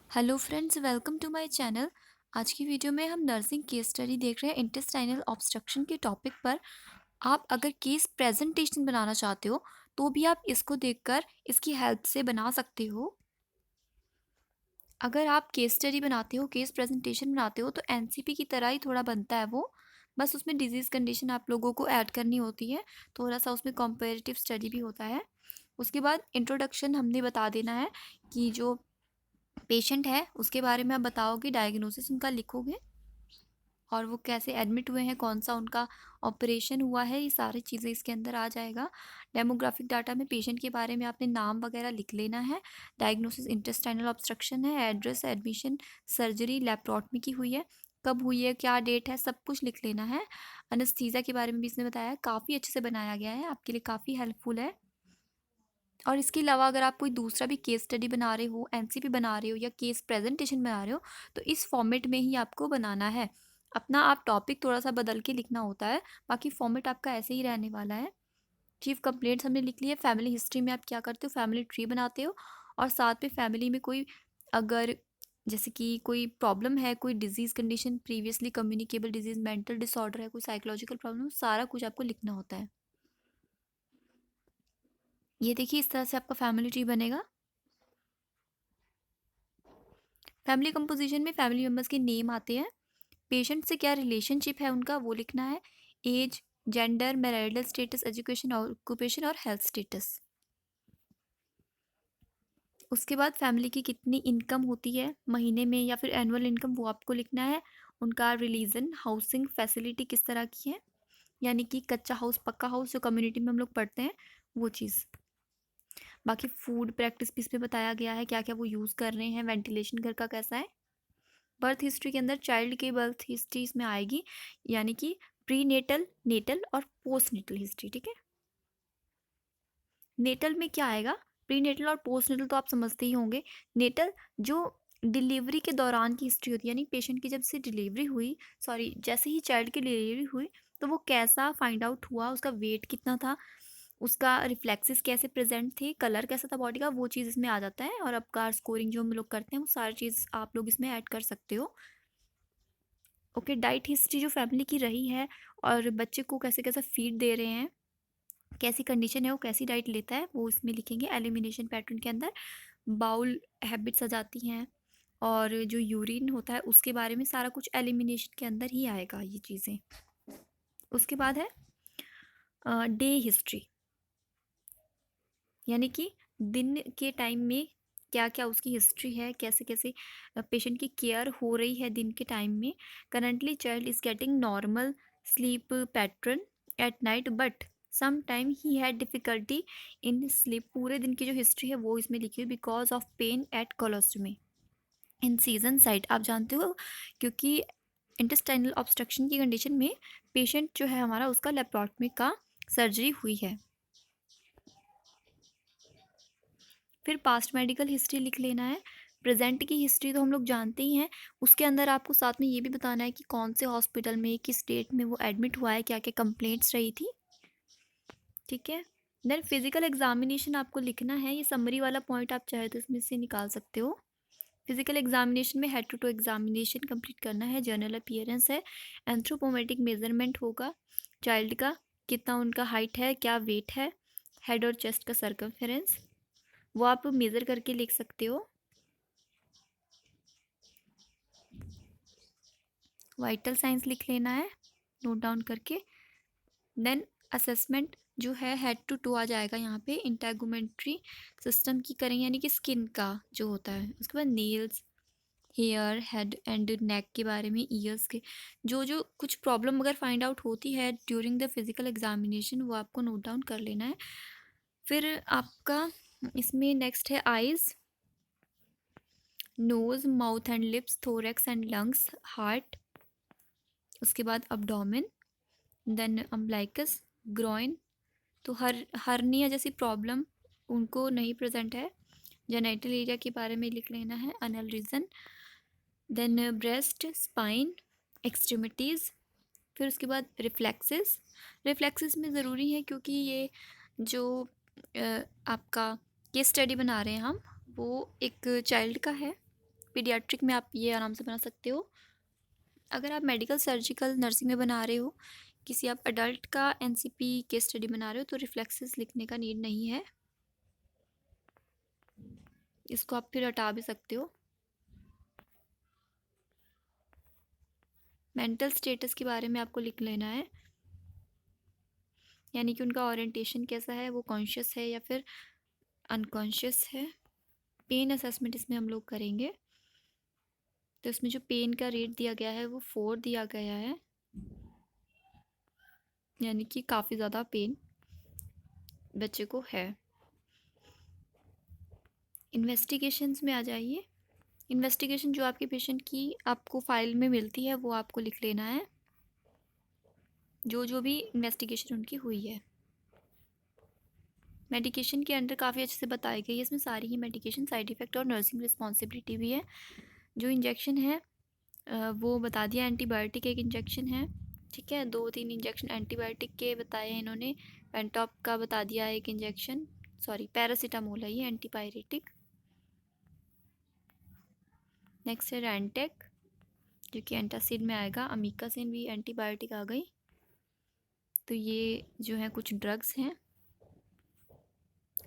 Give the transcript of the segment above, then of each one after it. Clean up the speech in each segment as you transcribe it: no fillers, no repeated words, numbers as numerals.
Hello friends, welcome to my channel. आज की video में हम नर्सिंग केस स्टडी देख रहे हैं इंटेस्टाइनल ऑब्स्ट्रक्शन के टॉपिक पर। आप अगर केस प्रेजेंटेशन बनाना चाहते हो तो भी आप इसको देखकर इसकी हेल्प से बना सकते हो। अगर आप केस स्टडी बनाते हो, केस प्रेजेंटेशन बनाते हो तो एनसीपी की तरह ही थोड़ा बनता है वो। बस उसमें डिजीज़ कंडीशन आप लोगों को ऐड करनी होती है, थोड़ा सा उसमें कंपैरेटिव स्टडी भी होता है। उसके बाद इंट्रोडक्शन हमने बता देना है कि जो पेशेंट है उसके बारे में आप बताओगे, डायग्नोसिस उनका लिखोगे और वो कैसे एडमिट हुए हैं, कौन सा उनका ऑपरेशन हुआ है, ये सारी चीज़ें इसके अंदर आ जाएगा। डेमोग्राफिक डाटा में पेशेंट के बारे में आपने नाम वगैरह लिख लेना है। डायग्नोसिस इंटेस्टाइनल ऑब्स्ट्रक्शन है, एड्रेस, एडमिशन, सर्जरी लैप्रोटमी की हुई है, कब हुई है, क्या डेट है, सब कुछ लिख लेना है। अनस्थीज़िया के बारे में भी इसने बताया है, काफ़ी अच्छे से बनाया गया है, आपके लिए काफ़ी हेल्पफुल है। और इसके अलावा अगर आप कोई दूसरा भी केस स्टडी बना रहे हो, एनसीपी बना रहे हो या केस प्रेजेंटेशन बना रहे हो तो इस फॉर्मेट में ही आपको बनाना है। अपना आप टॉपिक थोड़ा सा बदल के लिखना होता है, बाकी फॉर्मेट आपका ऐसे ही रहने वाला है। चीफ कंप्लेंट्स हमने लिख ली है। फैमिली हिस्ट्री में आप क्या करते हो, फैमिली ट्री बनाते हो और साथ में फैमिली में कोई अगर जैसे कि कोई प्रॉब्लम है, कोई disease condition, previously communicable disease, mental disorder है, कोई साइकोलॉजिकल प्रॉब्लम, सारा कुछ आपको लिखना होता है। ये देखिए इस तरह से आपका फैमिली ट्री बनेगा। फैमिली कंपोजिशन में फैमिली मेम्बर्स के नेम आते हैं, पेशेंट से क्या रिलेशनशिप है उनका वो लिखना है, age, gender, marital status, education, occupation और हेल्थ स्टेटस। उसके बाद फैमिली की कितनी इनकम होती है महीने में या फिर एनुअल इनकम, वो आपको लिखना है। उनका रिलीजन, हाउसिंग फैसिलिटी किस तरह की है, यानी कि कच्चा हाउस, पक्का हाउस, जो कम्युनिटी में हम लोग पढ़ते हैं वो चीज़। बाकी फूड प्रैक्टिस भी इसमें बताया गया है, क्या क्या वो यूज़ कर रहे हैं, वेंटिलेशन घर का कैसा है। बर्थ हिस्ट्री के अंदर चाइल्ड की बर्थ हिस्ट्री इसमें आएगी, यानी कि प्री नेटल, नेटल और पोस्ट नेटल हिस्ट्री। ठीक है, नेटल में क्या आएगा, प्री नेटल और पोस्ट नेटल तो आप समझते ही होंगे। नेटल जो डिलीवरी के दौरान की हिस्ट्री होती है, यानी पेशेंट की जब से डिलीवरी हुई, सॉरी जैसे ही चाइल्ड की डिलीवरी हुई तो वो कैसा फाइंड आउट हुआ, उसका वेट कितना था, उसका रिफ्लेक्सेस कैसे प्रेजेंट थे, कलर कैसा था बॉडी का, वो चीज़ इसमें आ जाता है। और आपका स्कोरिंग जो हम लोग करते हैं वो सारी चीज़ आप लोग इसमें ऐड कर सकते हो। ओके, डाइट हिस्ट्री जो फैमिली की रही है और बच्चे को कैसे कैसे फीड दे रहे हैं, कैसी कंडीशन है, वो कैसी डाइट लेता है, वो इसमें लिखेंगे। एलिमिनेशन पैटर्न के अंदर बाउल हैबिट्स आ जाती हैं और जो यूरिन होता है उसके बारे में सारा कुछ एलिमिनेशन के अंदर ही आएगा ये चीज़ें। उसके बाद है डे हिस्ट्री, यानी कि दिन के टाइम में क्या क्या उसकी हिस्ट्री है, कैसे कैसे पेशेंट की केयर हो रही है दिन के टाइम में। Currently child is getting normal sleep pattern at night but some time he had difficulty in sleep. पूरे दिन की जो हिस्ट्री है वो इसमें लिखी हुई, because of pen eight colostomy in season site. आप जानते हो क्योंकि इंटेस्टाइनल ऑब्स्ट्रक्शन की कंडीशन में पेशेंट जो है हमारा उसका लेप्रोटमी का सर्जरी हुई है। फिर पास्ट मेडिकल हिस्ट्री लिख लेना है। प्रेजेंट की हिस्ट्री तो हम लोग जानते ही हैं, उसके अंदर आपको साथ में ये भी बताना है कि कौन से हॉस्पिटल में, किस डेट में वो एडमिट हुआ है, क्या क्या कंप्लेंट्स रही थी। ठीक है, देन फिजिकल एग्जामिनेशन आपको लिखना है। ये समरी वाला पॉइंट आप चाहे तो इसमें से निकाल सकते हो। फिजिकल एग्जामिनेशन में head to toe examination complete करना है। जर्नल अपीयरेंस है, एंथ्रोपोमेट्रिक मेजरमेंट होगा चाइल्ड का, कितना उनका हाइट है, क्या वेट है, हेड और चेस्ट का सर्कमफेरेंस, वो आप मेज़र करके लिख सकते हो। वाइटल साइंस लिख लेना है नोट डाउन करके। देन असेसमेंट जो है हेड टू टू आ जाएगा यहाँ पे। इंटेगुमेंट्री सिस्टम की करेंगे, यानी कि स्किन का जो होता है। उसके बाद nails, hair, head and neck के बारे में, ईयर्स के जो जो कुछ प्रॉब्लम अगर फाइंड आउट होती है ड्यूरिंग द फिजिकल एग्जामिनेशन वो आपको नोट डाउन कर लेना है। फिर आपका इसमें नेक्स्ट है eyes, nose, mouth and lips, thorax and lungs, heart. उसके बाद अब्डोमेन, देन अम्बलाइकस, ग्रॉइन। तो हर्निया जैसी प्रॉब्लम उनको नहीं प्रेजेंट है। जेनाइटल एरिया के बारे में लिख लेना है, anal region, then breast, spine, extremities. फिर उसके बाद रिफ्लेक्सेस। रिफ्लेक्सेस में ज़रूरी है क्योंकि ये जो आपका केस स्टडी बना रहे हैं हम, वो एक चाइल्ड का है पीडियाट्रिक में आप ये आराम से बना सकते हो। अगर आप मेडिकल सर्जिकल नर्सिंग में बना रहे हो, किसी आप अडल्ट का एनसीपी केस स्टडी बना रहे हो, तो रिफ्लेक्सेस लिखने का नीड नहीं है, इसको आप फिर हटा भी सकते हो। मेंटल स्टेटस के बारे में आपको लिख लेना है, यानी कि उनका ओरिएंटेशन कैसा है, वो कॉन्शियस है या फिर अनकॉन्शियस है। पेन असेसमेंट इसमें हम लोग करेंगे, तो इसमें जो पेन का रेट दिया गया है वो 4 दिया गया है, यानी कि काफ़ी ज़्यादा पेन बच्चे को है। इन्वेस्टिगेशंस में आ जाइए। इन्वेस्टिगेशन जो आपके पेशेंट की आपको फाइल में मिलती है वो आपको लिख लेना है, जो जो भी इन्वेस्टिगेशन उनकी हुई है। मेडिकेशन के अंदर काफ़ी अच्छे से बताई गई है, इसमें सारी ही मेडिकेशन, साइड इफ़ेक्ट और नर्सिंग रिस्पॉन्सिबिलिटी भी है। जो इंजेक्शन है वो बता दिया, एंटीबायोटिक एक इंजेक्शन है, ठीक है। 2-3 इंजेक्शन एंटीबायोटिक के बताए हैं इन्होंने। पेंटॉप का बता दिया एक इंजेक्शन, सॉरी पैरासीटामोल है ये, एंटीपायरेटिक। नेक्स्ट है रैंटेक, जो कि एंटासिड में आएगा। अमीकासिन भी एंटीबायोटिक आ गई। तो ये जो है कुछ ड्रग्स हैं।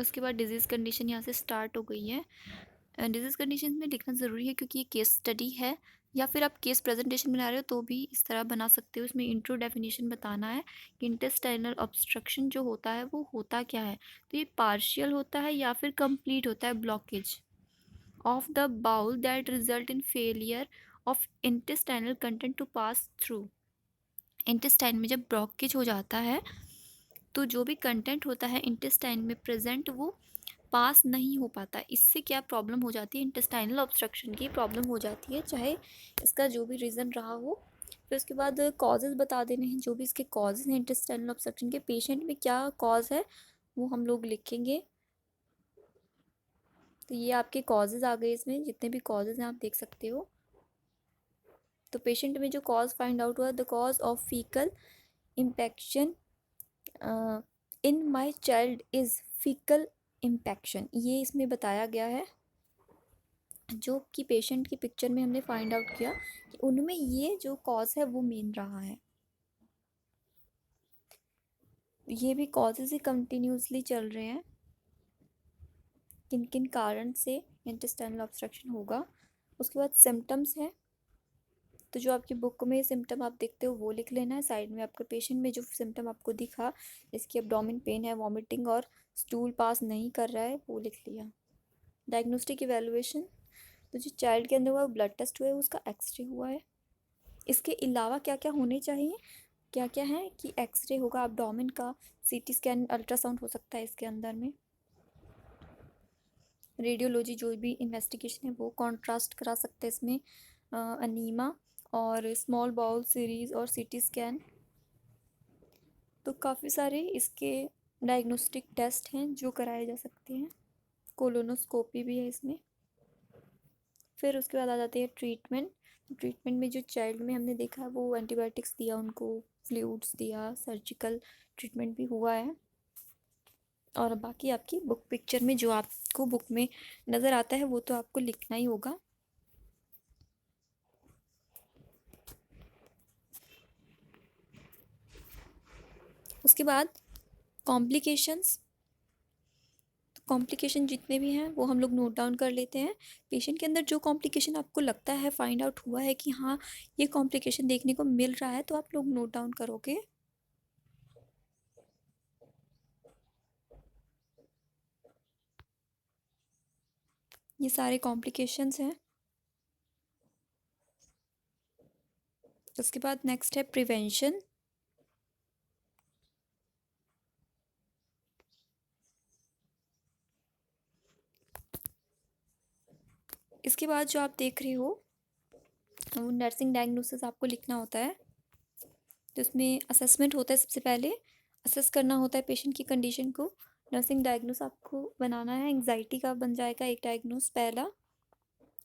उसके बाद डिजीज़ कंडीशन यहाँ से स्टार्ट हो गई है। डिजीज़ कंडीशन में लिखना ज़रूरी है क्योंकि ये केस स्टडी है, या फिर आप केस प्रेजेंटेशन बना रहे हो तो भी इस तरह बना सकते हो। इसमें इंट्रो डेफिनेशन बताना है कि इंटेस्टाइनल ऑब्स्ट्रक्शन जो होता है वो होता क्या है। तो ये पार्शियल होता है या फिर कंप्लीट होता है blockage of the bowel that result in failure of intestinal content to pass through. Intestine में जब ब्लॉकेज हो जाता है तो जो भी कंटेंट होता है इंटेस्टाइन में प्रेजेंट वो पास नहीं हो पाता। इससे क्या प्रॉब्लम हो जाती है, इंटेस्टाइनल ऑब्स्ट्रक्शन की प्रॉब्लम हो जाती है, चाहे इसका जो भी रीज़न रहा हो। फिर उसके बाद कॉजेज़ बता देने हैं, जो भी इसके कॉजेज़ हैं इंटेस्टाइनल ऑब्स्ट्रक्शन के, पेशेंट में क्या कॉज है वो हम लोग लिखेंगे। तो ये आपके कॉजेज़ आ गए, इसमें जितने भी कॉजेज़ हैं आप देख सकते हो। तो पेशेंट में जो कॉज फाइंड आउट हुआ, the cause of faecal impaction in my child is faecal impaction, ये इसमें बताया गया है। जो कि पेशेंट की पिक्चर में हमने फाइंड आउट किया कि उनमें ये जो कॉज है वो मेन रहा है। ये भी कॉजेज़ ही कंटिन्यूसली चल रहे हैं, किन किन कारण से इंटेस्टाइनल ऑब्स्ट्रक्शन होगा। उसके बाद सिम्टम्स हैं, तो जो आपकी बुक में सिम्टम आप देखते हो वो लिख लेना है। साइड में आपके पेशेंट में जो सिम्टम आपको दिखा, इसकी एब्डोमेन पेन है, वॉमिटिंग और स्टूल पास नहीं कर रहा है, वो लिख लिया। डायग्नोस्टिक इवैल्यूएशन, तो जो चाइल्ड के अंदर हुआ ब्लड टेस्ट हुआ है, उसका एक्सरे हुआ है। इसके अलावा क्या क्या होने चाहिए, क्या क्या है कि एक्सरे होगा एब्डोमेन का, सीटी स्कैन, अल्ट्रासाउंड हो सकता है इसके अंदर में। रेडियोलॉजी जो भी इन्वेस्टिगेशन है वो कॉन्ट्रास्ट करा सकते हैं इसमें, अनीमा और स्मॉल बाउल सीरीज़ और सीटी स्कैन। तो काफ़ी सारे इसके डायग्नोस्टिक टेस्ट हैं जो कराए जा सकते हैं। कोलोनोस्कोपी भी है इसमें। फिर उसके बाद आ जाती है ट्रीटमेंट। ट्रीटमेंट में जो चाइल्ड में हमने देखा है वो एंटीबायोटिक्स दिया, उनको फ्लूइड्स दिया, सर्जिकल ट्रीटमेंट भी हुआ है। और बाकी आपकी बुक पिक्चर में जो आपको बुक में नज़र आता है वो तो आपको लिखना ही होगा। उसके बाद कॉम्प्लिकेशंस, कॉम्प्लिकेशन जितने भी हैं वो हम लोग नोट डाउन कर लेते हैं। पेशेंट के अंदर जो कॉम्प्लिकेशन आपको लगता है, फाइंड आउट हुआ है कि हाँ ये कॉम्प्लिकेशन देखने को मिल रहा है, तो आप लोग नोट डाउन करोगे। ये सारे कॉम्प्लिकेशंस हैं। उसके बाद नेक्स्ट है प्रिवेंशन। इसके बाद जो आप देख रहे हो वो नर्सिंग डायग्नोसिस आपको लिखना होता है। तो उसमें असेसमेंट होता है, सबसे पहले असेस करना होता है पेशेंट की कंडीशन को। नर्सिंग डायग्नोस आपको बनाना है, एंग्जाइटी का बन जाएगा एक डायग्नोस पहला।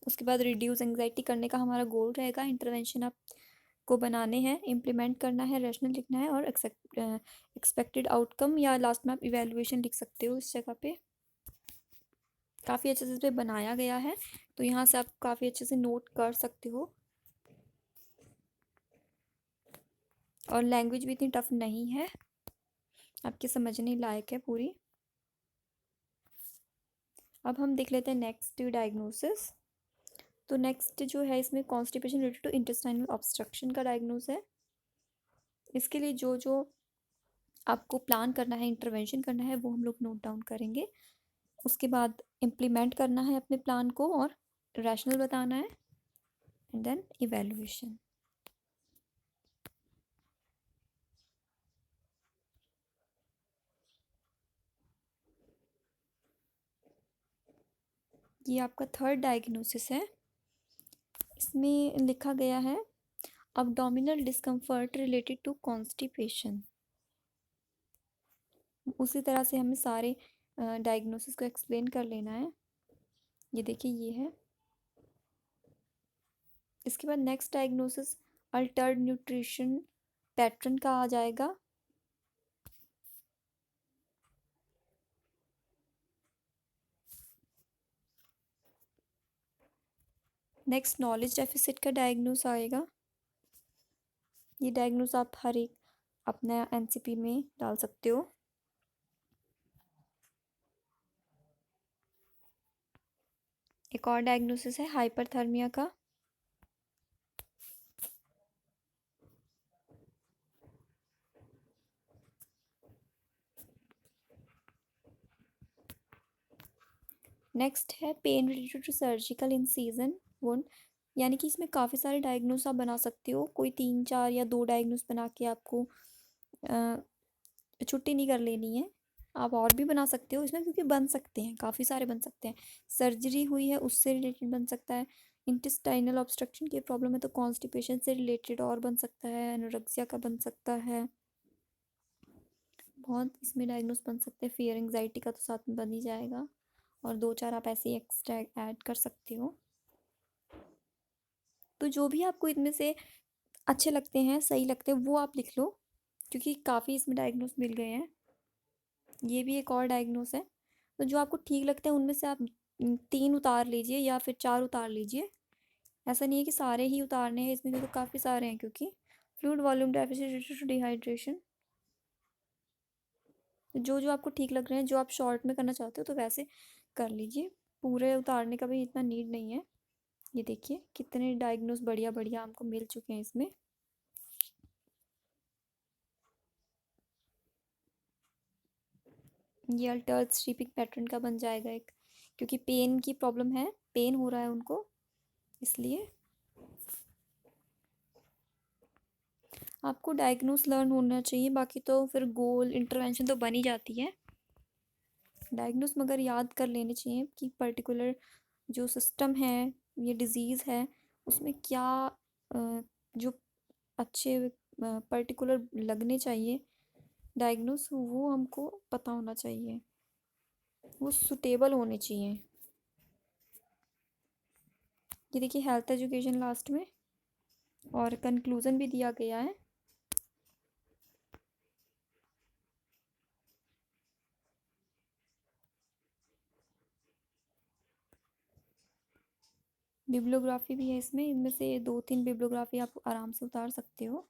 उसके बाद रिड्यूस एंग्जाइटी करने का हमारा गोल रहेगा। इंटरवेंशन आपको बनाने हैं, इम्प्लीमेंट करना है, रैशनल लिखना है और एक्सपेक्टेड आउटकम, या लास्ट में आप इवेलुएशन लिख सकते हो इस जगह पे। काफ़ी अच्छे से इस पे बनाया गया है, तो यहाँ से आप काफ़ी अच्छे से नोट कर सकते हो। और लैंग्वेज भी इतनी टफ नहीं है, आपके समझने लायक है पूरी। अब हम देख लेते हैं नेक्स्ट डायग्नोसिस। तो नेक्स्ट जो है इसमें constipation related to intestinal obstruction का डायग्नोस है। इसके लिए जो जो आपको प्लान करना है, इंटरवेंशन करना है, वो हम लोग नोट डाउन करेंगे। उसके बाद इम्प्लीमेंट करना है अपने प्लान को और रैशनल बताना है, एंड देन इवेलुएशन। ये आपका थर्ड डायग्नोसिस है। इसमें लिखा गया है abdominal discomfort related to constipation. उसी तरह से हमें सारे डायग्नोसिस को एक्सप्लेन कर लेना है। ये देखिए ये है। इसके बाद next diagnosis Altered nutrition pattern का आ जाएगा। नेक्स्ट नॉलेज डेफिसिट का डायग्नोस आएगा। ये डायग्नोस आप हर एक अपना एनसीपी में डाल सकते हो। एक और डायग्नोसिस है हाइपरथर्मिया का। नेक्स्ट है pain related to surgical incision wound. यानी कि इसमें काफ़ी सारे डायग्नोस आप बना सकते हो, कोई 3 4 या 2 डायग्नोस बना के आपको छुट्टी नहीं कर लेनी है। आप और भी बना सकते हो इसमें, क्योंकि बन सकते हैं, काफ़ी सारे बन सकते हैं। सर्जरी हुई है उससे रिलेटेड बन सकता है, इंटेस्टाइनल ऑब्स्ट्रक्शन की प्रॉब्लम है तो कॉन्स्टिपेशन से रिलेटेड और बन सकता है, एनोरेक्सिया का बन सकता है। बहुत इसमें डायग्नोस बन सकते हैं। फियर एंग्जाइटी का तो साथ में बन ही जाएगा, और 2 4 आप ऐसे ही एक्स्ट्रा ऐड कर सकते हो। तो जो भी आपको इनमें से अच्छे लगते हैं, सही लगते हैं, वो आप लिख लो, क्योंकि काफ़ी इसमें डायग्नोस मिल गए हैं। ये भी एक और डायग्नोस है। तो जो आपको ठीक लगते हैं उनमें से आप 3 उतार लीजिए या फिर 4 उतार लीजिए। ऐसा नहीं है कि सारे ही उतारने हैं इसमें, तो काफ़ी सारे हैं। क्योंकि fluid volume deficit to dehydration, जो जो आपको ठीक लग रहे हैं, जो आप शॉर्ट में करना चाहते हो तो वैसे कर लीजिए। पूरे उतारने का भी इतना नीड नहीं है। ये देखिए कितने डायग्नोस बढ़िया बढ़िया हमको मिल चुके हैं इसमें। ये अल्टर्ड स्लीपिंग पैटर्न का बन जाएगा एक, क्योंकि पेन की प्रॉब्लम है, पेन हो रहा है उनको, इसलिए आपको डायग्नोस लर्न होना चाहिए। बाकी तो फिर गोल इंटरवेंशन तो बन ही जाती है। डायग्नोस मगर याद कर लेने चाहिए कि पर्टिकुलर जो सिस्टम है, ये डिज़ीज़ है, उसमें क्या जो अच्छे पर्टिकुलर लगने चाहिए डायग्नोस, वो हमको पता होना चाहिए, वो सुटेबल होने चाहिए। ये देखिए हेल्थ एजुकेशन लास्ट में, और कंक्लूज़न भी दिया गया है। बिब्लियोग्राफी भी है इसमें, इनमें से 2 3 बिब्लियोग्राफी आप आराम से उतार सकते हो।